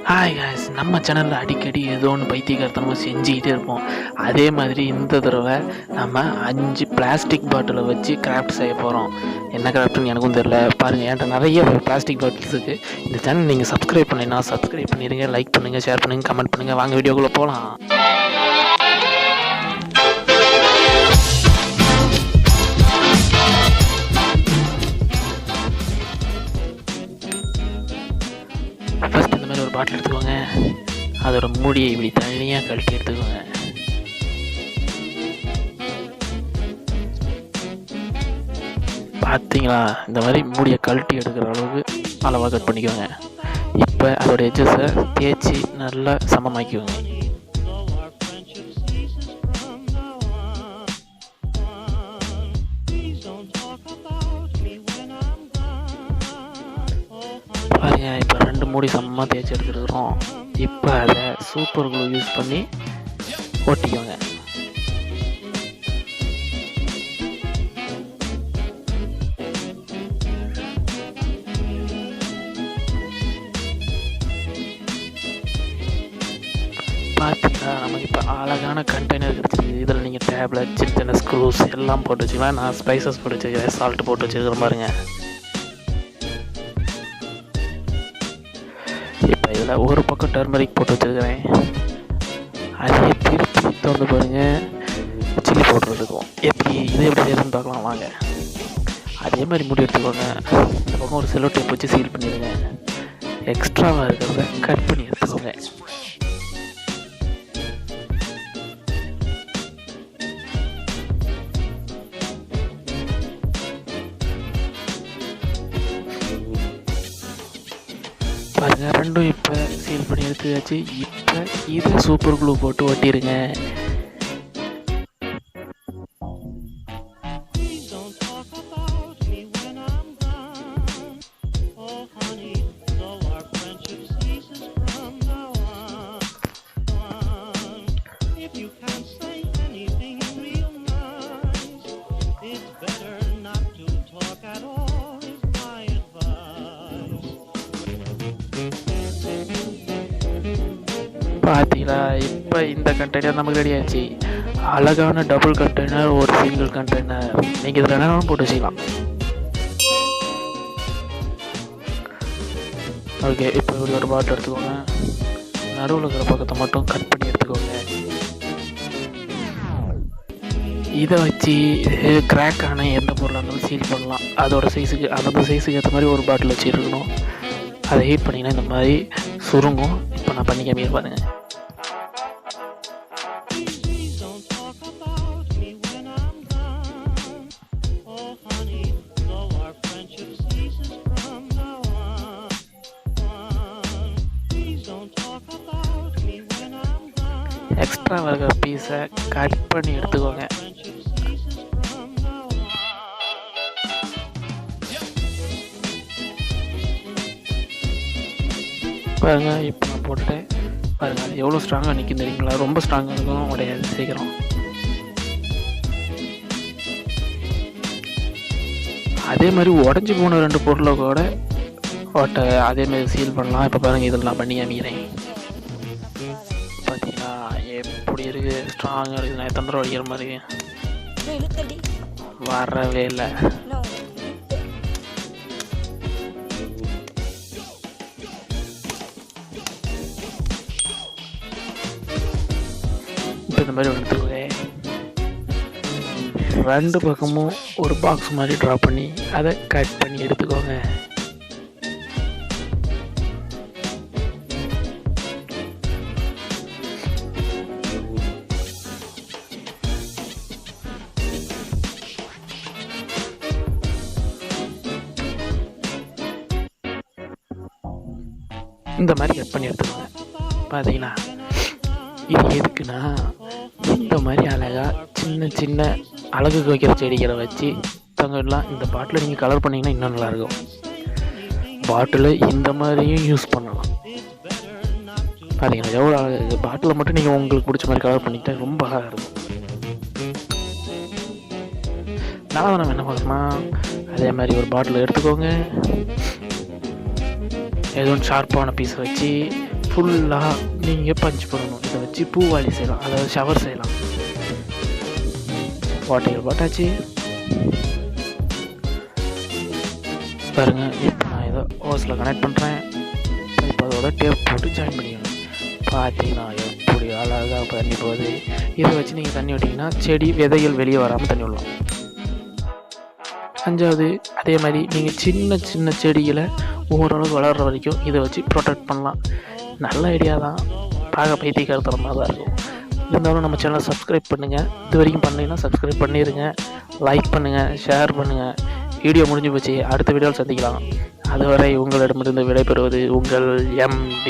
Hi guys, நம்ம சேனலில் அடிக்கடி ஏதோ ஒன்று பைத்தியக்காரத்தனமாக செஞ்சுக்கிட்டே இருப்போம். அதே மாதிரி இந்த தடவை நம்ம 5 பிளாஸ்டிக் பாட்டிலை வச்சு கிராஃப்ட் செய்ய போகிறோம். என்ன கிராஃப்ட்னு எனக்கும் தெரியல. பாருங்கள், என்கிட்ட நிறைய பிளாஸ்டிக் பாட்டில்ஸ் இருக்குது. இந்த சேனல் நீங்கள் சப்ஸ்கிரைப் பண்ணினா சப்ஸ்கிரைப் பண்ணிடுங்க, லைக் பண்ணுங்கள், ஷேர் பண்ணுங்கள், கமெண்ட் பண்ணுங்கள். வாங்க வீடியோக்குள்ளே போகலாம். ஃபஸ்ட் இந்த மாதிரி ஒரு பாட்டில் எடுத்துக்கோங்க. அதோட மூடியை இப்படி தனியாக கழட்டி எடுத்துக்கோங்க. பார்த்தீங்களா, இந்த மாதிரி மூடியை கழட்டி எடுக்கிற அளவுக்கு அளவாக கட் பண்ணிக்கோங்க. இப்போ அதோட எட்ஜஸை தேய்ச்சி நல்லா சமமாக்கிக்கோங்க. பாருங்க, இப்போ 2 மூடி சமமாக தேய்ச்சி எடுத்துருக்குறோம். இப்போ அதை சூப்பர் க்ளூ யூஸ் பண்ணி ஒட்டிக்கோங்க. பார்த்தீங்களா, நமக்கு இப்போ அழகான கண்டெய்னர் கிடச்சிருக்கு. இதில் நீங்கள் டேப்லெட், சின்ன சின்ன ஸ்க்ரூஸ் எல்லாம் போட்டு வச்சுக்கலாம். நான் ஸ்பைசஸ் போட்டு வச்சுருக்கிறேன், சால்ட்டு போட்டு வச்சுருக்கிறேன். பாருங்கள், இப்போ இதில் ஒரு பக்கம் டர்மரிக் போட்டு வச்சுருக்கிறேன். அதே திருப்பி திறந்து பாருங்கள், சில்லி பவுடர் இருக்கும். எப்படி செய்யணும்னு பார்க்கலாம் வாங்க. அதே மாதிரி மூடி எடுத்துக்கோங்க. இந்த பக்கம் ஒரு செல்லோ டேப் வச்சு சீல் பண்ணிடுங்க. எக்ஸ்ட்ராவாக இருக்கிறத கட் பண்ணி எடுத்துக்கோங்க. பாருங்க, 2ம் இப்போ சீல் பண்ணி எடுத்துக்காச்சு. இப்போ இதை சூப்பர் க்ளூ போட்டு ஒட்டிடுங்க. பார்த்தீங்களா, இப்போ இந்த கண்டெய்னர் நமக்கு ரெடி ஆச்சு. அழகான டபுள் கண்டெய்னர், ஒரு சிங்கிள் கண்டெய்னர். நீங்கள் இதில் என்ன போட்டு வச்சுக்கலாம். ஓகே, இப்போ இப்படி ஒரு பாட்டில் எடுத்துக்கோங்க. நடுவில் இருக்கிற பக்கத்தை மட்டும் கட் பண்ணி எடுத்துக்கோங்க. இதை வச்சு கிராக் ஆன எந்த பொருளாக இருந்தாலும் சீல் பண்ணலாம். அதோட சைஸுக்கு, அந்த சைஸுக்கு ஏற்ற மாதிரி ஒரு பாட்டில் வச்சு இருக்கணும். அதை ஹீட் பண்ணிங்கன்னா இந்த மாதிரி சுருங்கும். இப்போ நான் பண்ணி காமிக்கிறேன் பாருங்க. எக்ஸ்ட்ரா இருக்கிற பீஸை கட் பண்ணி எடுத்துக்கோங்க. பாருங்க, இப்போ நான் போட்டுட்டேன். பாருங்கள், அது எவ்வளோ ஸ்ட்ராங்காக நிற்கும் தெரியுங்களா. ரொம்ப ஸ்ட்ராங்காக இருக்கும், உடையாது சீக்கிரம். அதே மாதிரி உடஞ்சி போன 2 பொருளை கூட அதேமாதிரி சீல் பண்ணலாம். இப்போ பாருங்கள், இதில் நான் பண்ணி காமிக்கிறேன். பார்த்தீங்களா எப்படி இருக்குது, ஸ்ட்ராங்காக இருக்குது. நான் தந்திரம் அடிக்கிற மாதிரி வரவே இல்லை. இப்போ இந்த மாதிரி எடுத்துக்கோங்க. 2 பக்கமும் ஒரு பாக்ஸ் மாதிரி ட்ரா பண்ணி அதை கட் பண்ணி எடுத்துக்கோங்க. இந்த மாதிரி கட் பண்ணி எடுத்துக்கோங்க. பார்த்தீங்கன்னா, இது எதுக்குன்னா, இந்த மாதிரி அழகாக சின்ன சின்ன அழகுக்கு வைக்கிற செடிகளை வச்சு தங்கலாம். இந்த பாட்டில் நீங்கள் கலர் பண்ணிங்கன்னா இன்னும் நல்லாயிருக்கும். பாட்டில் இந்த மாதிரியும் யூஸ் பண்ணலாம். பார்த்தீங்களா எவ்வளோ அழகாக இருக்குது. பாட்டிலை மட்டும் நீங்கள் உங்களுக்கு பிடிச்ச மாதிரி கலர் பண்ணிக்கிட்டா ரொம்ப அழகாக இருக்கும். நான் நம்ம என்ன பண்ணோம்னா, அதே மாதிரி ஒரு பாட்டில் எடுத்துக்கோங்க. ஏதோ ஒன்று ஷார்ப்பான பீஸை வச்சு ஃபுல்லாக நீங்கள் பஞ்ச் பண்ணணும். இதை வச்சு பூவாளி செய்யலாம், அதாவது ஷவர் செய்யலாம். வாட்டைகள் போட்டாச்சு பாருங்கள். இப்போ நான் இதை ஹோஸில் கனெக்ட் பண்ணுறேன். இப்போ அதோட டேப் போட்டு ஜாயின் பண்ணிக்கணும். பார்த்தீங்கன்னா எப்படி அழகாக தண்ணி போகுது. இதை வச்சு நீங்கள் தண்ணி விட்டிங்கன்னா செடி விதைகள் வெளியே வராமல் தண்ணி விடலாம். 5வது, அதே மாதிரி நீங்கள் சின்ன சின்ன செடிகளை ஓரளவுக்கு வளர்கிற வரைக்கும் இதை வச்சு ப்ரொடெக்ட் பண்ணலாம். நல்ல ஐடியா தான், பார்க்க பைத்தியக்காரத்தனமாக தான் இருக்கும். இருந்தாலும் நம்ம சேனலை சப்ஸ்கிரைப் பண்ணுங்கள். இது வரைக்கும் பண்ணீங்கன்னா சப்ஸ்கிரைப் பண்ணிடுங்க. லைக் பண்ணுங்கள், ஷேர் பண்ணுங்கள். வீடியோ முடிஞ்சு போச்சு, அடுத்த வீடியோவில் சந்திக்கலாம். அதுவரை உங்களிடமிருந்து விடைபெறுவது உங்கள் MD.